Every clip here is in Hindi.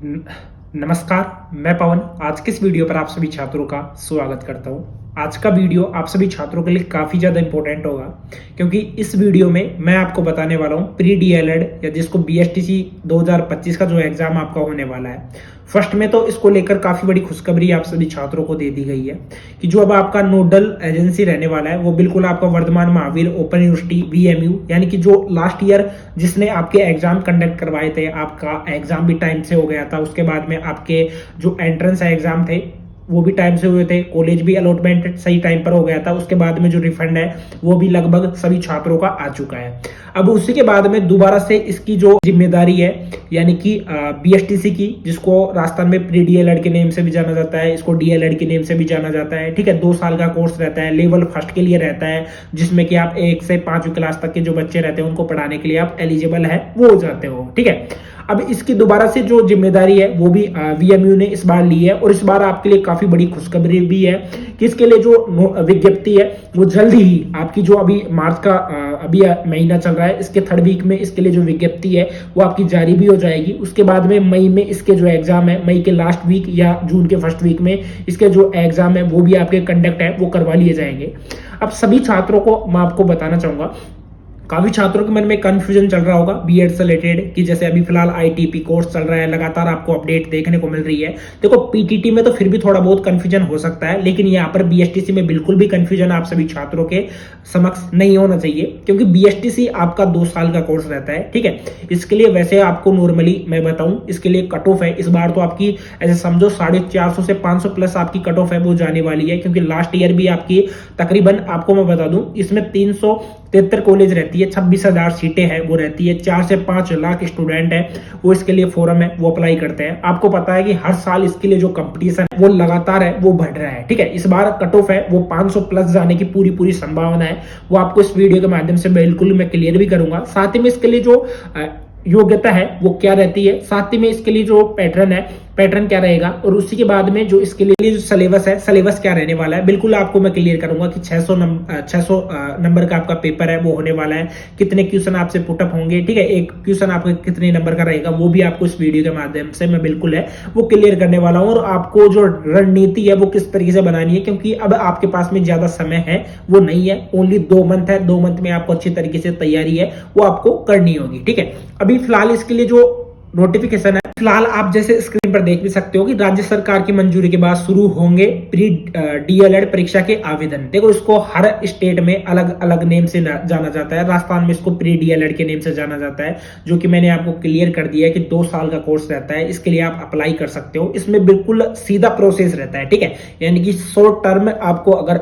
न- नमस्कार, मैं पवन। आज के इस वीडियो पर आप सभी छात्रों का स्वागत करता हूं। आज का वीडियो आप सभी छात्रों के लिए काफ़ी ज़्यादा इंपॉर्टेंट होगा, क्योंकि इस वीडियो में मैं आपको बताने वाला हूं प्री डीएलएड या जिसको बीएसटीसी 2025 का जो एग्ज़ाम आपका होने वाला है। फर्स्ट में तो इसको लेकर काफ़ी बड़ी खुशखबरी आप सभी छात्रों को दे दी गई है कि जो अब आपका नोडल एजेंसी रहने वाला है वो बिल्कुल आपका Vardhaman Mahaveer open university VMU, यानी कि जो लास्ट ईयर जिसने आपके एग्जाम कंडक्ट करवाए थे, आपका एग्जाम भी टाइम से हो गया था, उसके बाद में आपके जो एंट्रेंस एग्जाम थे वो भी टाइम से हुए थे, कॉलेज भी अलॉटमेंट सही टाइम पर हो गया था, उसके बाद में जो रिफंड है वो भी लगभग सभी छात्रों का आ चुका है। अब उसी के बाद में दोबारा से इसकी जो जिम्मेदारी है, यानी कि बीएसटीसी की, जिसको राजस्थान में प्री डीएलएड के नेम से भी जाना जाता है, इसको डीएलएड के नेम से भी जाना जाता है, ठीक है। 2 साल का कोर्स रहता है, लेवल फर्स्ट के लिए रहता है, जिसमें कि आप 1 से 5वीं क्लास तक के जो बच्चे रहते हैं उनको पढ़ाने के लिए आप एलिजिबल है वो हो जाते हो, ठीक है। अब इसकी दोबारा से जो जिम्मेदारी है वो भी वीएमयू ने इस बार ली है, और इस बार आपके लिए काफी बड़ी खुशखबरी भी है कि इसके लिए जो विज्ञप्ति है वो जल्दी ही आपकी, जो अभी मार्च का अभी महीना चल रहा है, इसके 3rd वीक में इसके लिए जो विज्ञप्ति है वो आपकी जारी भी हो जाएगी। उसके बाद में मई में इसके जो एग्जाम है, मई के लास्ट वीक या जून के फर्स्ट वीक में इसके जो एग्जाम है वो भी आपके कंडक्ट है वो करवा लिए जाएंगे। अब सभी छात्रों को मैं आपको बताना चाहूंगा, काफी छात्रों के मन में कंफ्यूजन चल रहा होगा बीएड से रिलेटेड कि जैसे अभी फिलहाल आईटीपी कोर्स चल रहा है, लगातार आपको अपडेट देखने को मिल रही है। देखो, पीटीटी में तो फिर भी थोड़ा बहुत कंफ्यूजन हो सकता है, लेकिन यहाँ पर बीएसटीसी में बिल्कुल भी कंफ्यूजन आप सभी छात्रों के समक्ष नहीं होना चाहिए, क्योंकि बीएसटीसी आपका 2 साल का कोर्स रहता है, ठीक है। इसके लिए वैसे आपको नॉर्मली मैं बताऊं, इसके लिए कट ऑफ है इस बार तो आपकी ऐसे समझो 450 से 500 प्लस आपकी कट ऑफ है वो जाने वाली है, क्योंकि लास्ट ईयर भी आपकी तकरीबन, आपको मैं बता दूं, इसमें 373 कॉलेज रहती है, 26,000 सीटें हैं वो रहती है, 4 से 5 लाख स्टूडेंट है वो इसके लिए फोरम है वो अप्लाई करते हैं। आपको पता है कि हर साल इसके लिए जो कंपटीशन है वो लगातार है वो बढ़ रहा है, ठीक है। इस बार कट ऑफ है वो 500 प्लस जाने की पूरी संभावना है, वो आपको इस वीडियो के माध्यम से बिल्कुल मैं क्लियर भी करूंगा। साथ ही में इसके लिए जो योग्यता है वो क्या रहती है, साथ ही में इसके लिए जो पैटर्न क्या रहेगा, और उसी के बाद में जो इसके लिए जो सिलेबस है, सिलेबस क्या रहने वाला है, बिल्कुल आपको मैं क्लियर करूंगा कि 600 नंबर का आपका पेपर है वो होने वाला है, कितने क्वेश्चन आपसे पुटअप होंगे, ठीक है। एक क्वेश्चन आपका कितने नंबर का रहेगा वो भी आपको इस वीडियो के माध्यम से मैं बिल्कुल है वो क्लियर करने वाला हूँ, और आपको जो रणनीति है वो किस तरीके से बनानी है, क्योंकि अब आपके पास में ज्यादा समय है वो नहीं है, ओनली 2 मंथ है, 2 मंथ में आपको अच्छी तरीके से तैयारी है वो आपको करनी होगी, ठीक है। अभी फिलहाल इसके लिए जो नोटिफिकेशन है, फिलहाल आप जैसे स्क्रीन पर देख भी सकते हो कि राज्य सरकार की मंजूरी के बाद शुरू होंगे प्री डीएलएड परीक्षा के आवेदन। देखो, इसको हर स्टेट में अलग अलग नेम से जाना जाता है। राजस्थान में इसको प्री डीएलएड के नेम से जाना जाता है, जो कि मैंने आपको क्लियर कर दिया है कि 2 साल का कोर्स रहता है, इसके लिए आप अप्लाई कर सकते हो। इसमें बिल्कुल सीधा प्रोसेस रहता है, ठीक है। यानी कि शॉर्ट टर्म आपको अगर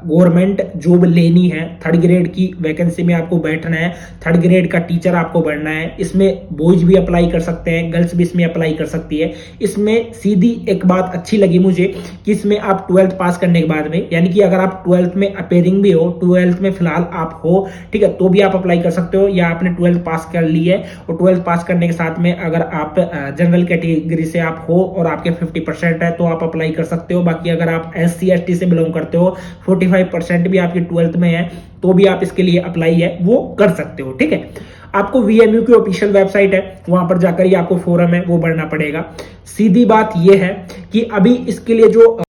गवर्नमेंट जॉब लेनी है, 3rd ग्रेड की वैकेंसी में आपको बैठना है, 3rd ग्रेड का टीचर आपको बनना है, इसमें बॉयज भी अप्लाई कर सकते हैं, गर्ल्स भी इसमें अप्लाई कर सकती है। इसमें सीधी एक बात अच्छी लगी मुझे कि इसमें आप 12th पास करने के बाद में, यानी कि अगर आप 12th में अपेयरिंग भी हो, 12th में फिलहाल आप हो, ठीक है, तो भी आप अप्लाई कर सकते हो, या आपने 12th पास कर ली है और 12th पास करने के साथ में अगर आप जनरल कैटेगरी से आप हो और आपके 50% है तो आप अप्लाई कर सकते हो। बाकी अगर आप SC/ST से बिलोंग करते हो, 45% भी आपकी 12th में है, तो भी आप इसके लिए अप्लाई है वो कर सकते हो, ठीक है। आपको वीएमयू की ऑफिशियल वेबसाइट है, वहां पर जाकर ही आपको फोरम है वो भरना पड़ेगा। सीधी बात यह है कि अभी इसके लिए जो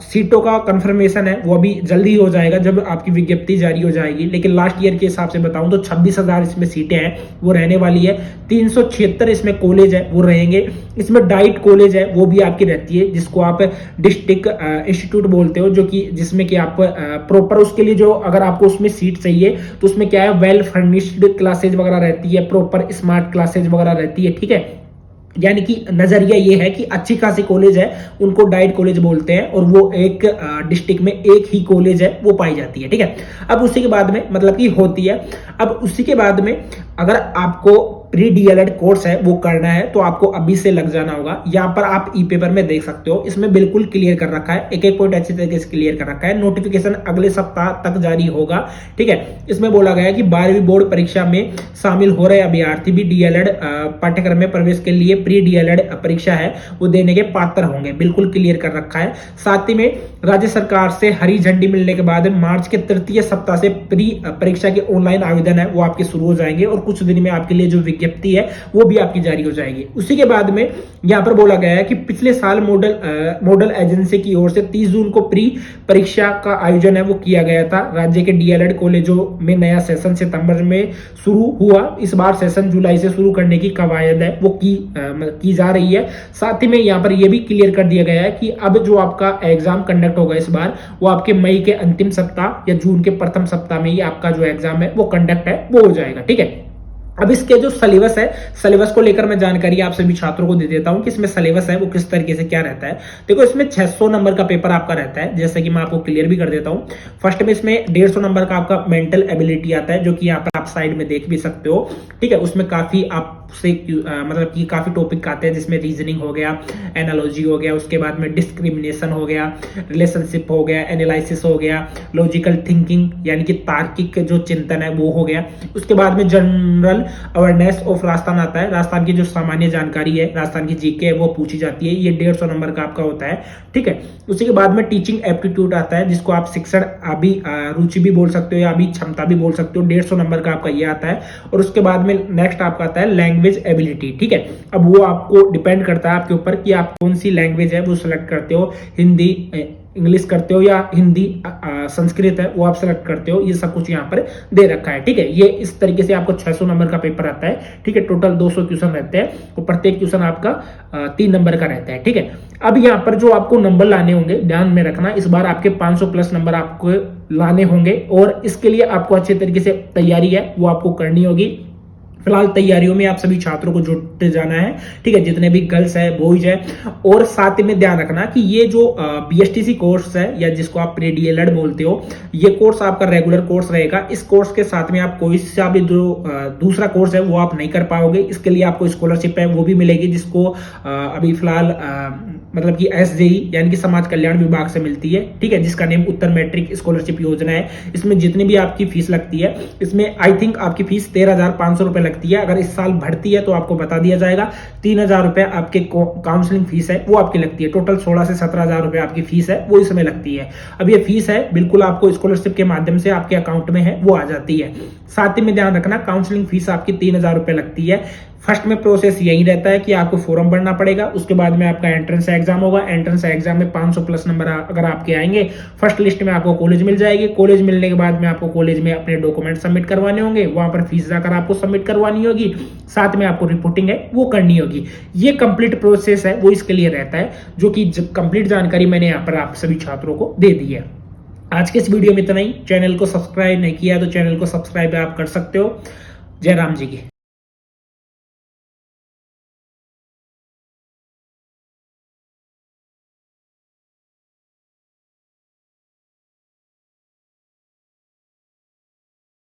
सीटों का कंफर्मेशन है वो अभी जल्दी हो जाएगा जब आपकी विज्ञप्ति जारी हो जाएगी, लेकिन लास्ट ईयर के हिसाब से बताऊं तो 26,000 इसमें सीटें हैं वो रहने वाली है, 376 इसमें कॉलेज है वो रहेंगे, इसमें डाइट कॉलेज है वो भी आपकी रहती है, जिसको आप डिस्ट्रिक्ट इंस्टीट्यूट बोलते हो, जो कि जिसमें कि आप प्रॉपर उसके लिए जो अगर आपको उसमें सीट चाहिए तो उसमें क्या है, वेल फर्निश्ड क्लासेज वगैरह रहती है, प्रॉपर स्मार्ट क्लासेज वगैरह रहती है, ठीक है। यानी कि नजरिया ये है कि अच्छी खासी कॉलेज है उनको डाइट कॉलेज बोलते हैं, और वो एक डिस्ट्रिक्ट में एक ही कॉलेज है वो पाई जाती है, ठीक है। अब उसी के बाद में मतलब कि होती है, अब उसी के बाद में अगर आपको प्री डीएलएड कोर्स है वो करना है तो आपको अभी से लग जाना होगा। यहाँ पर आप ई पेपर में देख सकते हो, इसमें बिल्कुल क्लियर कर रखा है, एक एक पॉइंट अच्छी तरीके से क्लियर कर रखा है। नोटिफिकेशन अगले सप्ताह तक जारी होगा, ठीक है। इसमें बोला गया है कि 12वीं बोर्ड परीक्षा में शामिल हो रहे अभ्यर्थी भी डीएलएड पाठ्यक्रम में प्रवेश के लिए प्री डीएलएड परीक्षा है वो देने के पात्र होंगे, बिल्कुल क्लियर कर रखा है। साथ ही में राज्य सरकार से हरी झंडी मिलने के बाद मार्च के 3य सप्ताह से प्री परीक्षा के ऑनलाइन आवेदन है वो आपके शुरू हो जाएंगे, और कुछ दिन में आपके लिए जो विज्ञप्ति है वो भी आपकी जारी हो जाएगी। उसी के बाद में यहाँ पर बोला गया है कि पिछले साल मॉडल एजेंसी की ओर से 30 जून को प्री परीक्षा का आयोजन है वो किया गया था। राज्य के डीएलएड कॉलेजों में नया सेशन सितंबर में शुरू हुआ। इस बार सेशन जुलाई से शुरू करने की कवायद है वो की जा रही है। साथ ही में यहाँ पर यह भी क्लियर कर दिया गया है कि अब जो आपका एग्जाम कंडक्ट होगा इस बार वो आपके मई के अंतिम सप्ताह या जून के प्रथम सप्ताह में ही आपका जो एग्जाम है वो कंडक्ट है वो हो जाएगा। ठीक है, अब इसके जो सिलेबस है, सिलेबस को लेकर मैं जानकारी आप सभी छात्रों को दे देता हूं कि इसमें सिलेबस है वो किस तरीके से क्या रहता है। देखो, इसमें 600 नंबर का पेपर आपका रहता है, जैसे कि मैं आपको क्लियर भी कर देता हूं। फर्स्ट में इसमें 150 नंबर का आपका मेंटल एबिलिटी आता है, जो कि यहाँ पर आप साइड में देख भी सकते हो। ठीक है, उसमें काफी आपसे मतलब कि काफी टॉपिक आते हैं, जिसमें रीजनिंग हो गया, एनालॉजी हो गया, उसके बाद में डिस्क्रिमिनेशन हो गया, रिलेशनशिप हो गया, एनालिसिस हो गया, लॉजिकल थिंकिंग यानी कि तार्किक जो चिंतन है वो हो गया। उसके बाद में जनरल अवेयरनेस ऑफ राजस्थान आता है, राजस्थान की जो सामान्य जानकारी है, राजस्थान की जीके है वो पूछी जाती है, ये 150 नंबर का आपका होता है। ठीक है, उसी के बाद में टीचिंग एप्टीट्यूड आता है, जिसको आप शिक्षण अभी रुचि भी बोल सकते हो या अभी क्षमता भी बोल सकते हो, 150 नंबर का आपका ये आता है। और उसके बाद में नेक्स्ट आपका आता है लैंग्वेज एबिलिटी। ठीक है, अब वो आपको डिपेंड करता है आपके ऊपर कि आप कौन सी लैंग्वेज है वो सिलेक्ट करते हो, हिंदी इंग्लिश करते हो या हिंदी संस्कृत है वो आप सेलेक्ट करते हो। ये सब कुछ यहाँ पर दे रखा है। ठीक है, ये इस तरीके से आपको 600 नंबर का पेपर आता है। ठीक है, टोटल 200 क्वेश्चन रहते हैं और प्रत्येक क्वेश्चन आपका 3 नंबर का रहता है। ठीक है, अब यहाँ पर जो आपको नंबर लाने होंगे, ध्यान में रखना, इस बार आपके 500 प्लस नंबर आपको लाने होंगे और इसके लिए आपको अच्छे तरीके से तैयारी है वो आपको करनी होगी। फिलहाल तैयारियों में आप सभी छात्रों को जुट जाना है। ठीक है, जितने भी गर्ल्स है, बॉयज है, और साथ में ध्यान रखना कि ये जो बीएसटीसी कोर्स है या जिसको आप प्री डीएलएड बोलते हो, ये कोर्स आपका रेगुलर कोर्स रहेगा। इस कोर्स के साथ में आप कोई सा भी जो दूसरा कोर्स है वो आप नहीं कर पाओगे। इसके लिए आपको स्कॉलरशिप है वो भी मिलेगी, जिसको अभी फिलहाल मतलब कि एसजेई यानी कि समाज कल्याण विभाग से मिलती है। ठीक है, जिसका नेम उत्तर मैट्रिक स्कॉलरशिप योजना है। इसमें जितनी भी आपकी फीस लगती है, इसमें आई थिंक आपकी फीस 13,500 रुपए लगती है। अगर इस साल बढ़ती है तो आपको बता दिया जाएगा। 3,000 रुपए आपके काउंसलिंग फीस है वो आपकी लगती है। टोटल 16 से 17,000 रुपए आपकी फीस है वो इसमें लगती है। अब ये फीस है बिल्कुल आपको स्कॉलरशिप के माध्यम से आपके अकाउंट में है वो आ जाती है। साथ ही में ध्यान रखना, काउंसलिंग फीस आपकी 3,000 रुपए लगती है। फर्स्ट में प्रोसेस यही रहता है कि आपको फॉर्म भरना पड़ेगा, उसके बाद में आपका एंट्रेंस एग्जाम होगा। एंट्रेंस एग्जाम में 500 प्लस नंबर अगर आपके आएंगे, फर्स्ट लिस्ट में आपको कॉलेज मिल जाएगी। कॉलेज मिलने के बाद में आपको कॉलेज में अपने डॉक्यूमेंट सबमिट करवाने होंगे, वहां पर फीस जाकर आपको सबमिट करवानी होगी, साथ में आपको रिपोर्टिंग है वो करनी होगी। ये कंप्लीट प्रोसेस है वो इसके लिए रहता है, जो कि कंप्लीट जानकारी मैंने यहाँ पर आप सभी छात्रों को दे दी है। आज के इस वीडियो में इतना ही। चैनल को सब्सक्राइब नहीं किया तो चैनल को सब्सक्राइब आप कर सकते हो। जय राम जी की।